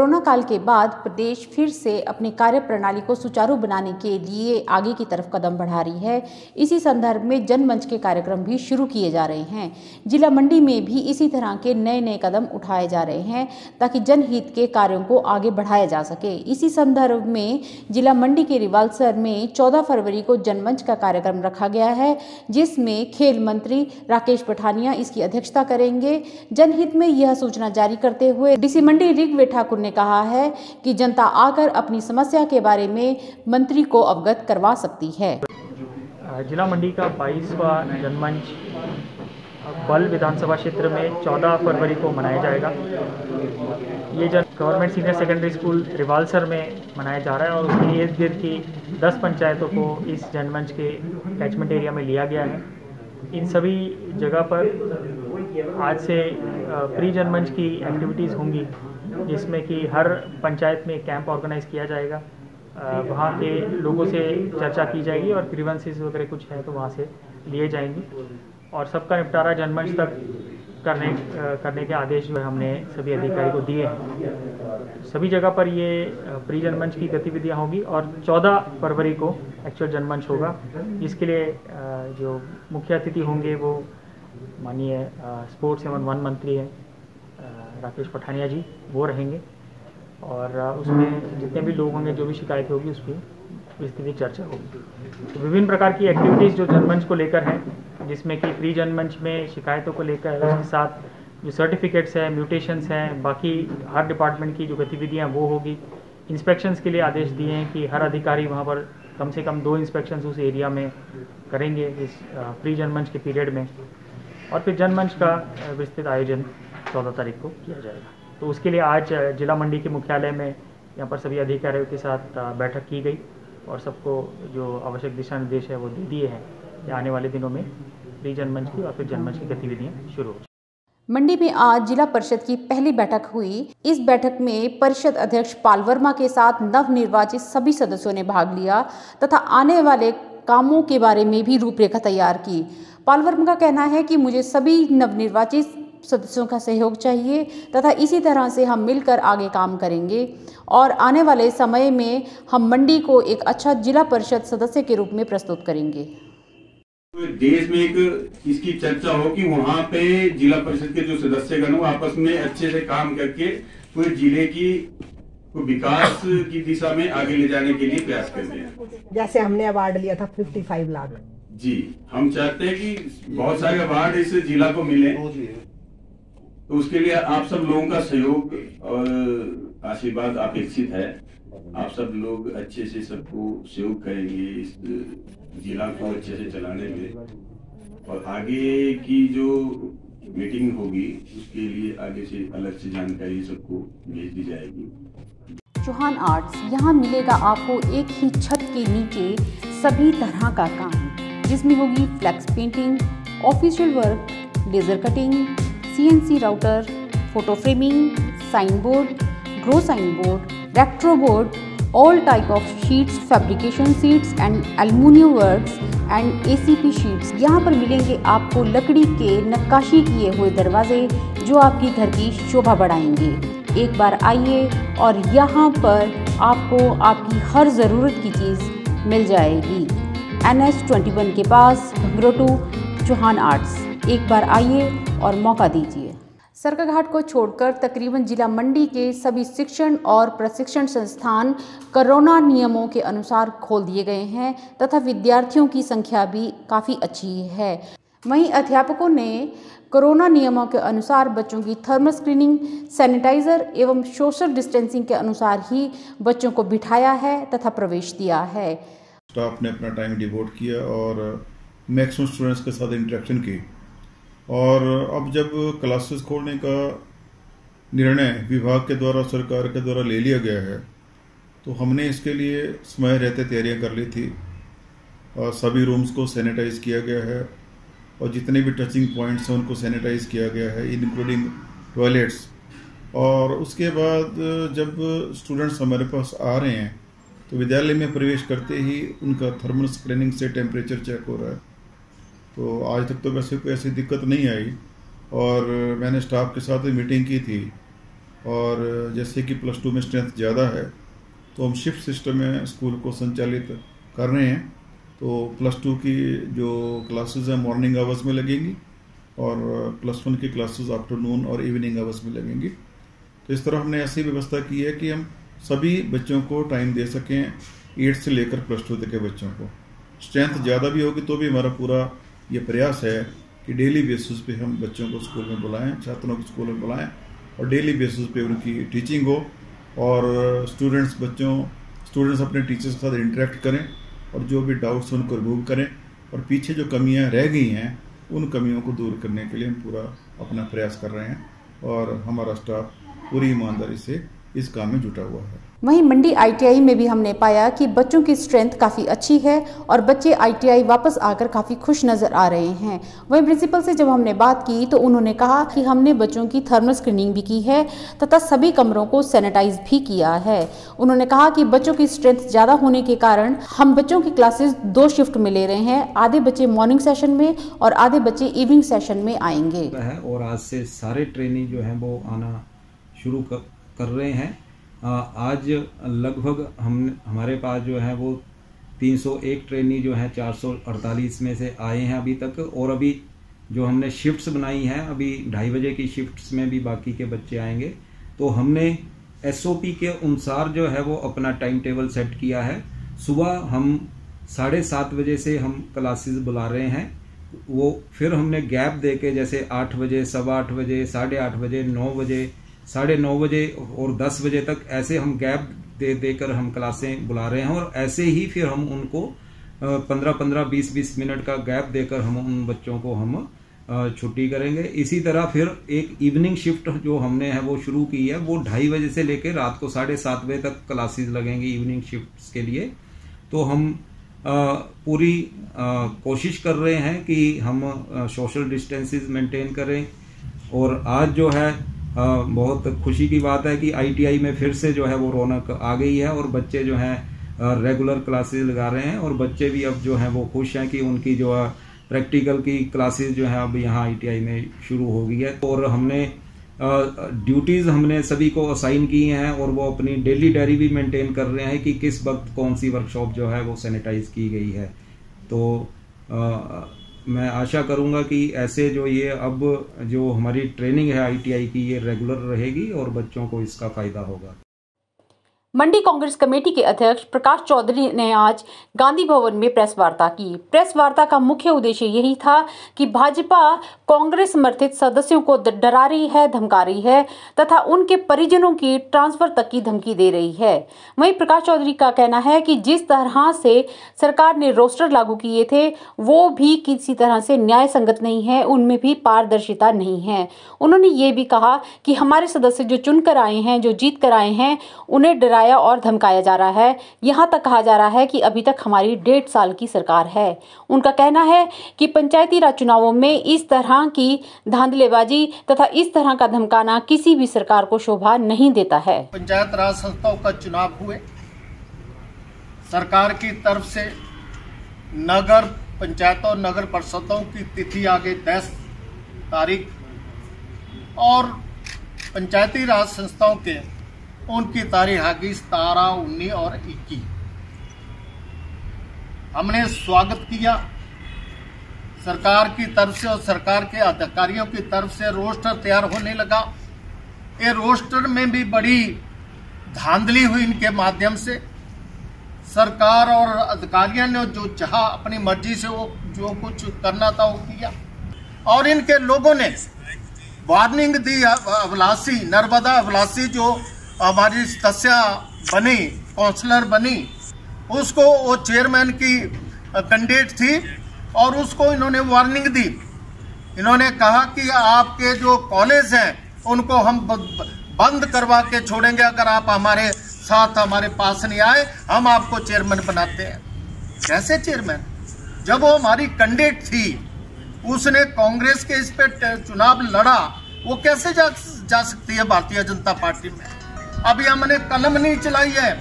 Corona काल के बाद प्रदेश फिर से अपनी कार्य प्रणाली को सुचारू बनाने के लिए आगे की तरफ कदम बढ़ा रही है। इसी संदर्भ में जनमंच के कार्यक्रम भी शुरू किए जा रहे हैं। जिला मंडी में भी इसी तरह के नए नए कदम उठाए जा रहे हैं ताकि जनहित के कार्यों को आगे बढ़ाया जा सके। इसी संदर्भ में जिला मंडी के रिवालसर में 14 फरवरी को जनमंच का कार्यक्रम रखा गया है, जिसमें खेल मंत्री राकेश पठानिया इसकी अध्यक्षता करेंगे। जनहित में यह सूचना जारी करते हुए डीसी मंडी ऋग्वेद ठाकुर ने कहा है कि जनता आकर अपनी समस्या के बारे में मंत्री को अवगत करवा सकती है। जिला मंडी का 22वां जनमंच बल विधानसभा क्षेत्र में 14 फरवरी को मनाया जाएगा। ये government senior secondary school Rewalsar में मनाया जा रहा है और उसके इर्द गिर्द की 10 पंचायतों को इस जनमंच के कैचमेंट एरिया में लिया गया है। इन सभी जगह पर आज से प्री जनमंच की एक्टिविटीज़ होंगी, जिसमें कि हर पंचायत में कैंप ऑर्गेनाइज किया जाएगा। वहाँ के लोगों से चर्चा की जाएगी और ग्रीवेंसेस वगैरह कुछ है तो वहाँ से लिए जाएंगे और सबका निपटारा जनमंच तक करने के आदेश जो है हमने सभी अधिकारी को दिए हैं। सभी जगह पर ये प्री जनमंच की गतिविधियाँ होगी और 14 फरवरी को एक्चुअल जनमंच होगा, जिसके लिए जो मुख्य अतिथि होंगे वो माननीय स्पोर्ट्स एवं वन मंत्री हैं राकेश पठानिया जी, वो रहेंगे और उसमें जितने भी लोग होंगे, जो भी शिकायत होगी उस पर विस्तृत चर्चा होगी। तो विभिन्न प्रकार की एक्टिविटीज़ जो जनमंच को लेकर हैं, जिसमें कि प्री जनमंच में शिकायतों को लेकर उसके साथ जो सर्टिफिकेट्स हैं, म्यूटेशंस हैं, बाकी हर डिपार्टमेंट की जो गतिविधियाँ वो होगी। इंस्पेक्शंस के लिए आदेश दिए हैं कि हर अधिकारी वहाँ पर कम से कम 2 इंस्पेक्शंस उस एरिया में करेंगे इस प्री जनमंच के पीरियड में और फिर जनमंच का विस्तृत आयोजन 14 तारीख को किया जाएगा। तो उसके लिए आज जिला मंडी के मुख्यालय में यहाँ पर सभी अधिकारियों के साथ बैठक की गई और सबको जो आवश्यक दिशा निर्देश है वो दे दिए हैं कि आने वाले दिनों में प्री जनमंच की और फिर जनमंच की गतिविधियाँ शुरू हो। मंडी में आज जिला परिषद की पहली बैठक हुई। इस बैठक में परिषद अध्यक्ष पाल वर्मा के साथ नवनिर्वाचित सभी सदस्यों ने भाग लिया तथा आने वाले कामों के बारे में भी रूपरेखा तैयार की। पाल वर्मा का कहना है कि मुझे सभी नवनिर्वाचित सदस्यों का सहयोग चाहिए तथा इसी तरह से हम मिलकर आगे काम करेंगे और आने वाले समय में हम मंडी को एक अच्छा जिला परिषद सदस्य के रूप में प्रस्तुत करेंगे। देश में एक इसकी चर्चा हो कि वहाँ पे जिला परिषद के जो सदस्यगण आपस में अच्छे से काम करके पूरे जिले की विकास की दिशा में आगे ले जाने के लिए प्रयास करते हैं। जैसे हमने अवार्ड लिया था 55 लाख जी, हम चाहते हैं कि बहुत सारे अवार्ड इस जिला को मिले, तो उसके लिए आप सब लोगों का सहयोग और आशीर्वाद अपेक्षित है। आप सब लोग अच्छे से सबको सहयोग करेंगे इस जिला को अच्छे से चलाने में और आगे की जो मीटिंग होगी उसके लिए आगे से अलग से जानकारी सबको भेज दी जाएगी। चौहान आर्ट्स, यहाँ मिलेगा आपको एक ही छत के नीचे सभी तरह का काम, जिसमें होगी flex painting, official work, laser cutting, CNC router, photo framing, sign board, grow sign board, retro board, all type of sheets, fabrication sheets and aluminium works and ACP sheets। यहाँ पर मिलेंगे आपको लकड़ी के नक्काशी किए हुए दरवाजे जो आपकी घर की शोभा बढ़ाएंगे। एक बार आइए और यहाँ पर आपको आपकी हर ज़रूरत की चीज़ मिल जाएगी। NH 21 के पास भंगरोटू चौहान आर्ट्स, एक बार आइए और मौका दीजिए। सरकाघाट को छोड़कर तकरीबन जिला मंडी के सभी शिक्षण और प्रशिक्षण संस्थान कोरोना नियमों के अनुसार खोल दिए गए हैं तथा विद्यार्थियों की संख्या भी काफ़ी अच्छी है। वहीं अध्यापकों ने कोरोना नियमों के अनुसार बच्चों की थर्मल स्क्रीनिंग, सैनिटाइज़र एवं सोशल डिस्टेंसिंग के अनुसार ही बच्चों को बिठाया है तथा प्रवेश दिया है। स्टाफ ने अपना टाइम डिवोट किया और मैक्सिमम स्टूडेंट्स के साथ इंटरेक्शन की और अब जब क्लासेस खोलने का निर्णय विभाग के द्वारा, सरकार के द्वारा ले लिया गया है, तो हमने इसके लिए समय रहते तैयारियां कर ली थी और सभी रूम्स को सैनिटाइज किया गया है और जितने भी टचिंग पॉइंट्स हैं उनको सैनिटाइज किया गया है, इंक्लूडिंग टॉयलेट्स। और उसके बाद जब स्टूडेंट्स हमारे पास आ रहे हैं तो विद्यालय में प्रवेश करते ही उनका थर्मल स्क्रीनिंग से टेम्परेचर चेक हो रहा है। तो आज तक तो वैसे कोई ऐसी दिक्कत नहीं आई और मैंने स्टाफ के साथ मीटिंग की थी और जैसे कि +2 में स्ट्रेंथ ज़्यादा है तो हम शिफ्ट सिस्टम में स्कूल को संचालित कर रहे हैं। तो +2 की जो क्लासेस हैं मॉर्निंग आवर्स में लगेंगी और +1 की क्लासेस आफ्टरनून और इवनिंग आवर्स में लगेंगी। तो इस तरह हमने ऐसी व्यवस्था की है कि हम सभी बच्चों को टाइम दे सकें, 8 से लेकर +2 तक के बच्चों को। स्ट्रेंथ ज़्यादा भी होगी तो भी हमारा पूरा ये प्रयास है कि डेली बेसिस पे हम बच्चों को स्कूल में बुलाएं, छात्रों को स्कूल में बुलाएं और डेली बेसिस पे उनकी टीचिंग हो और स्टूडेंट्स अपने टीचर्स के साथ इंटरेक्ट करें और जो भी डाउट्स उनको रिमूव करें और पीछे जो कमियां रह गई हैं उन कमियों को दूर करने के लिए हम पूरा अपना प्रयास कर रहे हैं और हमारा स्टाफ पूरी ईमानदारी से इस काम में जुटा हुआ है। वहीं मंडी ITI में भी हमने पाया कि बच्चों की स्ट्रेंथ काफ़ी अच्छी है और बच्चे ITI वापस आकर काफ़ी खुश नज़र आ रहे हैं। वहीं प्रिंसिपल से जब हमने बात की तो उन्होंने कहा कि हमने बच्चों की थर्मल स्क्रीनिंग भी की है तथा सभी कमरों को सैनिटाइज भी किया है। उन्होंने कहा कि बच्चों की स्ट्रेंथ ज़्यादा होने के कारण हम बच्चों की क्लासेस 2 शिफ्ट में ले रहे हैं। आधे बच्चे मॉर्निंग सेशन में और आधे बच्चे इवनिंग सेशन में आएंगे। और आज से सारे ट्रेनिंग जो है वो आना शुरू कर रहे हैं। आज लगभग हमारे पास जो है वो 301 ट्रेनी जो है 448 में से आए हैं अभी तक। और अभी जो हमने शिफ्ट्स बनाई हैं, अभी 2:30 बजे की शिफ्ट्स में भी बाकी के बच्चे आएंगे। तो हमने SOP के अनुसार जो है वो अपना टाइम टेबल सेट किया है। सुबह हम 7:30 बजे से हम क्लासेस बुला रहे हैं। वो फिर हमने गैप दे के जैसे 8 बजे, 8:15 बजे, 8:30 बजे, 9 बजे, 9:30 बजे और 10 बजे तक ऐसे हम गैप देकर हम क्लासें बुला रहे हैं। और ऐसे ही फिर हम उनको 15-15, 20-20 मिनट का गैप देकर हम उन बच्चों को हम छुट्टी करेंगे। इसी तरह फिर एक इवनिंग शिफ्ट जो हमने है वो शुरू की है, वो 2:30 बजे से लेकर रात को 7:30 बजे तक क्लासेस लगेंगी इवनिंग शिफ्ट्स के लिए। तो हम पूरी कोशिश कर रहे हैं कि हम सोशल डिस्टेंसेस मेंटेन करें। और आज जो है बहुत खुशी की बात है कि ITI में फिर से जो है वो रौनक आ गई है और बच्चे जो हैं रेगुलर क्लासेस लगा रहे हैं और बच्चे भी अब जो हैं वो खुश हैं कि उनकी जो है प्रैक्टिकल की क्लासेस जो है अब यहाँ ITI में शुरू हो गई है। और हमने ड्यूटीज़ हमने सभी को असाइन की हैं और वो अपनी डेली डायरी भी मेंटेन कर रहे हैं कि किस वक्त कौन सी वर्कशॉप जो है वो सैनिटाइज की गई है। तो मैं आशा करूंगा कि ऐसे जो ये अब जो हमारी ट्रेनिंग है ITI की ये रेगुलर रहेगी और बच्चों को इसका फायदा होगा। मंडी कांग्रेस कमेटी के अध्यक्ष प्रकाश चौधरी ने आज गांधी भवन में प्रेस वार्ता की। प्रेस वार्ता का मुख्य उद्देश्य यही था कि भाजपा कांग्रेस समर्थित सदस्यों को डरा रही है, धमका रही है तथा उनके परिजनों की ट्रांसफर तक की धमकी दे रही है। वहीं प्रकाश चौधरी का कहना है कि जिस तरह से सरकार ने रोस्टर लागू किए थे वो भी किसी तरह से न्याय संगत नहीं है, उनमें भी पारदर्शिता नहीं है। उन्होंने ये भी कहा कि हमारे सदस्य जो चुनकर आए हैं, जो जीत कर आए हैं, उन्हें डराया और धमकाया जा रहा है। यहां तक कहा जा रहा है कि अभी तक हमारी 1.5 साल की सरकार है। उनका कहना है कि पंचायती राज चुनावों में इस तरह की धांधलेबाजी तथा इस तरह का धमकाना किसी भी सरकार को शोभा नहीं देता है। पंचायत राज संस्थाओं का चुनाव हुए, सरकार की तरफ से नगर पंचायतों नगर परिषदों की तिथि आगे 10 तारीख और पंचायती राज संस्थाओं के उनकी तारीख आ गई 17, 19 और 21। हमने स्वागत किया सरकार की तरफ से और सरकार के अधिकारियों की तरफ से रोस्टर तैयार होने लगा। ये रोस्टर में भी बड़ी धांधली हुई इनके माध्यम से। सरकार और अधिकारियों ने जो चाहा अपनी मर्जी से वो जो कुछ करना था वो किया और इनके लोगों ने वार्निंग दी। अभिलाषी नर्मदा अभिलाषी जो हमारी सदस्या बनी, काउंसलर बनी, उसको वो चेयरमैन की कैंडिडेट थी और उसको इन्होंने वार्निंग दी। इन्होंने कहा कि आपके जो कॉलेज हैं उनको हम बंद करवा के छोड़ेंगे अगर आप हमारे साथ हमारे पास नहीं आए, हम आपको चेयरमैन बनाते हैं। कैसे चेयरमैन? जब वो हमारी कैंडिडेट थी, उसने कांग्रेस के इस पे चुनाव लड़ा, वो कैसे जा सकती है भारतीय जनता पार्टी में? अभी हमने कलम नहीं चलाई है,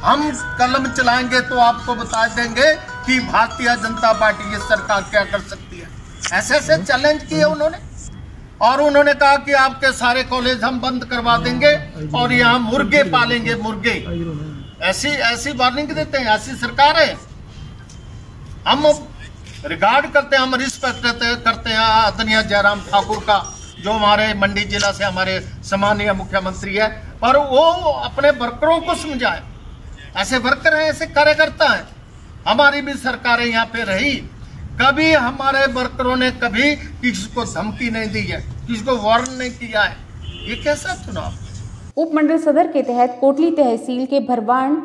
हम कलम चलाएंगे तो आपको बता देंगे कि भारतीय जनता पार्टी ये सरकार क्या कर सकती है। ऐसे ऐसे चैलेंज किए उन्होंने। और उन्होंने कहा कि आपके सारे कॉलेज हम बंद करवा देंगे और यहाँ मुर्गे पालेंगे, मुर्गे। ऐसी वार्निंग देते हैं, ऐसी सरकार है। हम रिगार्ड करते हैं, हम रिस्पेक्ट करते हैं आदरणीय जयराम ठाकुर का, जो हमारे मंडी जिला से हमारे सम्मानीय मुख्यमंत्री है, पर वो अपने वर्करों को समझाए। ऐसे वर्कर हैं, ऐसे कार्यकर्ता हैं। हमारी भी सरकारें यहाँ पे रही, कभी हमारे वर्करों ने कभी किसी को धमकी नहीं दी है, किसी को वार्न नहीं किया है। ये कैसा चुनाव। उपमंडल सदर के तहत कोटली तहसील के भरवान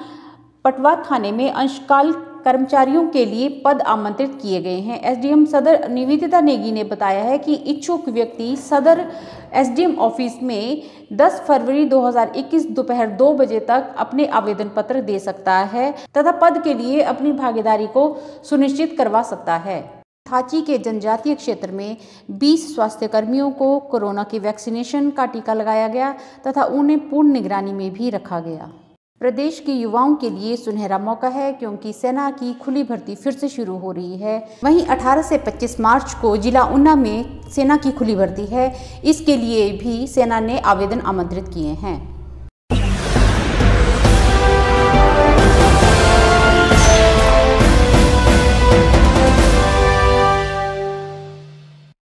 पटवा थाने में अंशकाल कर्मचारियों के लिए पद आमंत्रित किए गए हैं। एसडीएम सदर निवेदिता नेगी ने बताया है कि इच्छुक व्यक्ति सदर एसडीएम ऑफिस में 10 फरवरी 2021 दोपहर 2 बजे तक अपने आवेदन पत्र दे सकता है तथा पद के लिए अपनी भागीदारी को सुनिश्चित करवा सकता है। थाची के जनजातीय क्षेत्र में 20 स्वास्थ्य कर्मियों को कोरोना की वैक्सीनेशन का टीका लगाया गया तथा उन्हें पूर्ण निगरानी में भी रखा गया। प्रदेश के युवाओं के लिए सुनहरा मौका है क्योंकि सेना की खुली भर्ती फिर से शुरू हो रही है। वहीं 18 से 25 मार्च को जिला ऊना में सेना की खुली भर्ती है। इसके लिए भी सेना ने आवेदन आमंत्रित किए हैं।